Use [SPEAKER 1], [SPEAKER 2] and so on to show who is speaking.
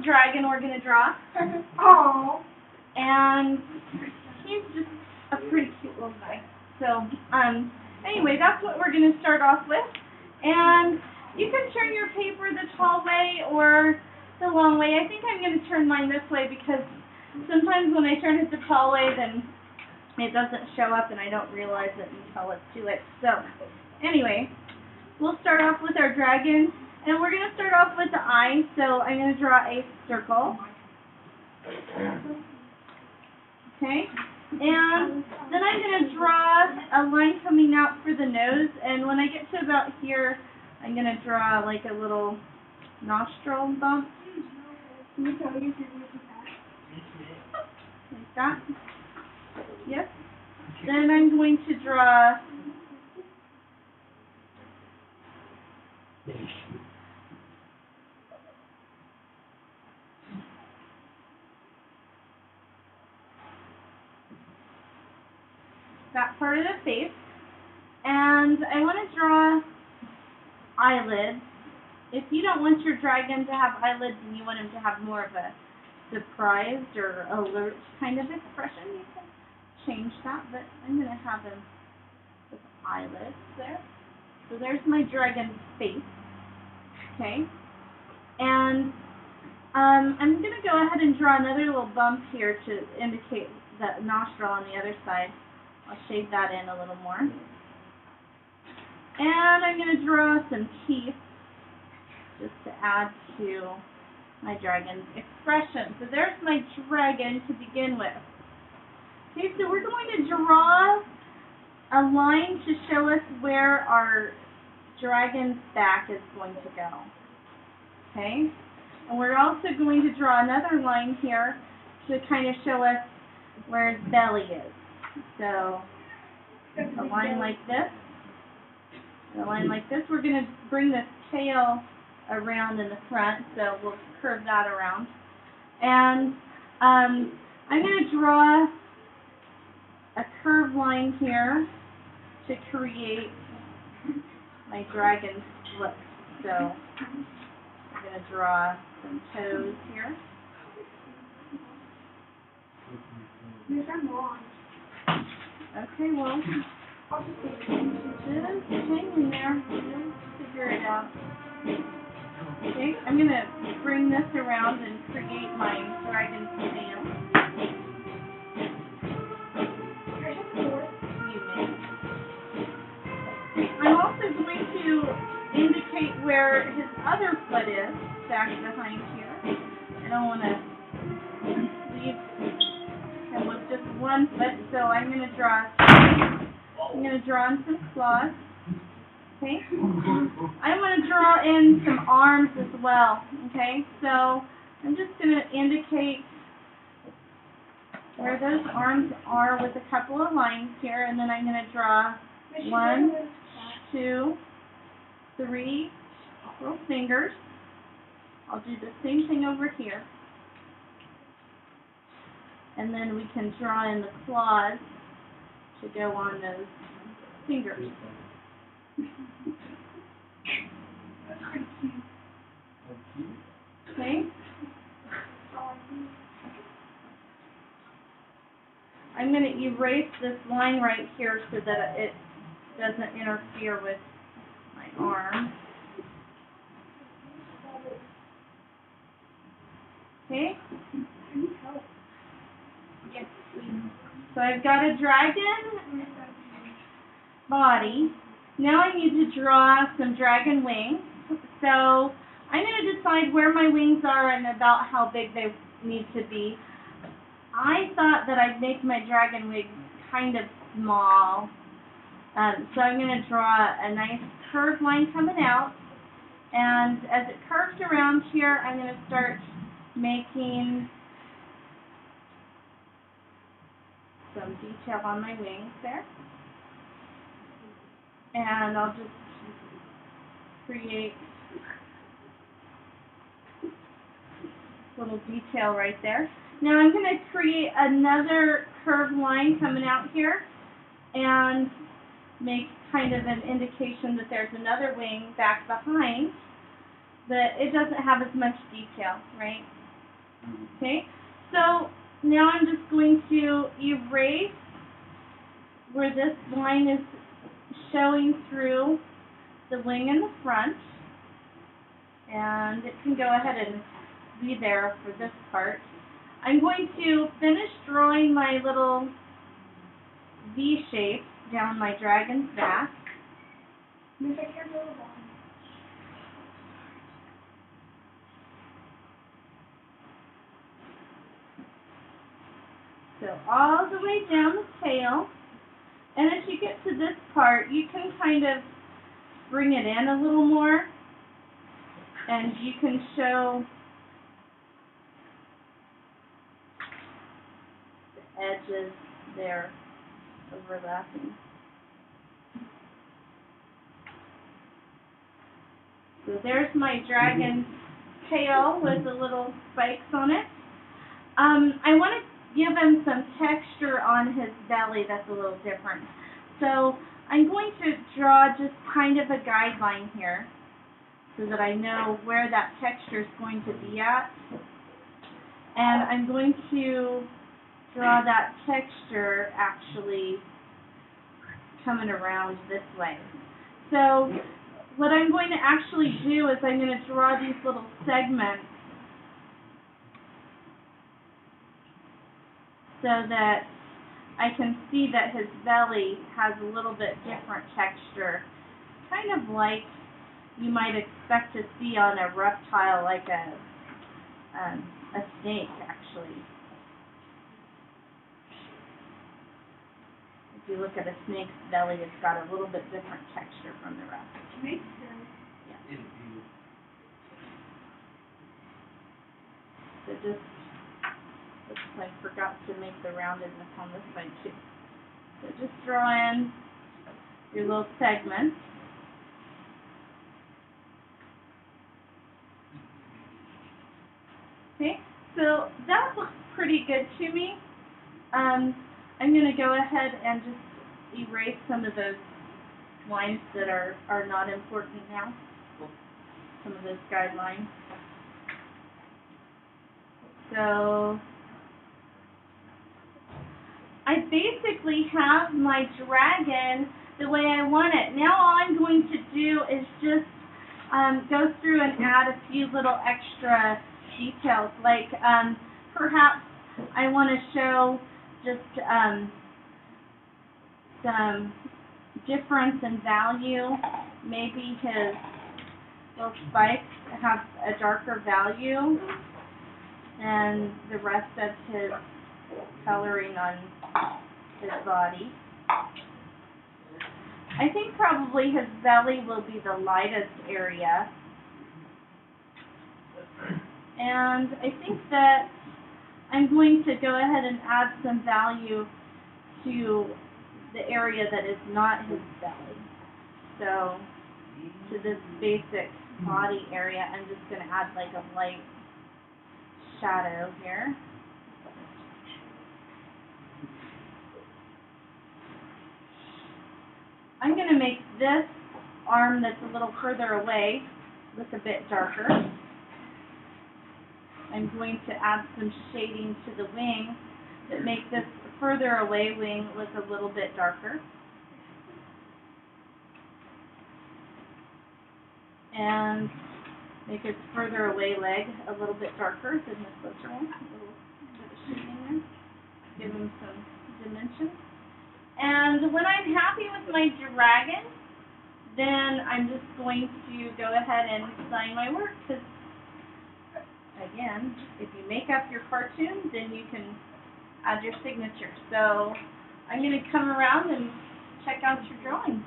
[SPEAKER 1] little dragon we're going to draw.
[SPEAKER 2] Aww.
[SPEAKER 1] And he's just a pretty cute little guy. So, anyway, that's what we're going to start off with. And you can turn your paper the tall way or the long way. I think I'm going to turn mine this way because sometimes when I turn it the tall way, then it doesn't show up and I don't realize it until it's too late. So, anyway, we'll start off with our dragon. And we're going to start off with the eye. So, I'm going to draw a circle. Okay, and then I'm going to draw a line coming out for the nose, and when I get to about here, I'm going to draw like a little nostril bump. Like that. Yep. Then I'm going to draw that part of the face, and I want to draw eyelids. If you don't want your dragon to have eyelids and you want him to have more of a surprised or alert kind of expression, you can change that, but I'm going to have him with eyelids there. So there's my dragon's face, okay, and I'm going to go ahead and draw another little bump here to indicate the nostril on the other side. I'll shade that in a little more. And I'm going to draw some teeth just to add to my dragon's expression. So there's my dragon to begin with. Okay, so we're going to draw a line to show us where our dragon's back is going to go. Okay? And we're also going to draw another line here to kind of show us where his belly is. So, a line like this, and a line like this. We're going to bring this tail around in the front, so we'll curve that around. And I'm going to draw a curved line here to create my dragon's foot. So, I'm going to draw some toes here. Okay, well, just hang in there. We'll figure it out. Okay, I'm going to bring this around and create my dragon's tail. I'm also going to indicate where his other foot is, back behind here. I don't want to leave him with just one foot, so I'm going to draw in some claws. Okay? I want to draw in some arms as well. Okay? So I'm just going to indicate where those arms are with a couple of lines here, and then I'm going to draw 1, 2, 3 little fingers. I'll do the same thing over here. And then we can draw in the claws to go on those fingers. Okay? I'm going to erase this line right here so that it doesn't interfere with my arm. Okay? So I've got a dragon body. Now I need to draw some dragon wings. So I'm going to decide where my wings are and about how big they need to be. I thought that I'd make my dragon wings kind of small. So I'm going to draw a nice curved line coming out. And as it curves around here, I'm going to start making some detail on my wings there. And I'll just create a little detail right there. Now I'm going to create another curved line coming out here and make kind of an indication that there's another wing back behind, but it doesn't have as much detail, right? Okay, so now I'm just going to erase where this line is showing through the wing in the front, and it can go ahead and be there for this part. I'm going to finish drawing my little V shape down my dragon's back. So all the way down the tail, and as you get to this part, you can kind of bring it in a little more, and you can show the edges there overlapping. So there's my dragon tail with the little spikes on it. I want to give him some texture on his belly that's a little different. So I'm going to draw just kind of a guideline here so that I know where that texture is going to be at. And I'm going to draw that texture actually coming around this way. So what I'm going to actually do is I'm going to draw these little segments so that I can see that his belly has a little bit different texture, kind of like you might expect to see on a reptile, like a snake, actually. If you look at a snake's belly, it's got a little bit different texture from the rest.
[SPEAKER 2] Makes sense.
[SPEAKER 1] Yeah. So just, oops, I forgot to make the roundedness on this side too. So just draw in your little segments. Okay, so that looks pretty good to me. I'm going to go ahead and just erase some of those lines that are not important now. Some of those guidelines. So I basically have my dragon the way I want it. Now all I'm going to do is just go through and add a few little extra details, like perhaps I want to show just some difference in value. Maybe his little spikes have a darker value than the rest of his coloring on his body. I think probably his belly will be the lightest area. And I think that I'm going to go ahead and add some value to the area that is not his belly. So to this basic body area, I'm just going to add like a light shadow here. I'm going to make this arm that's a little further away look a bit darker. I'm going to add some shading to the wing that makes this further away wing look a little bit darker. And make its further away leg a little bit darker than the closer one. A little bit of shading there. Give him some dimension. And when I'm happy with my dragon, then I'm just going to go ahead and sign my work, because again, if you make up your cartoon, then you can add your signature. So I'm going to come around and check out your drawing.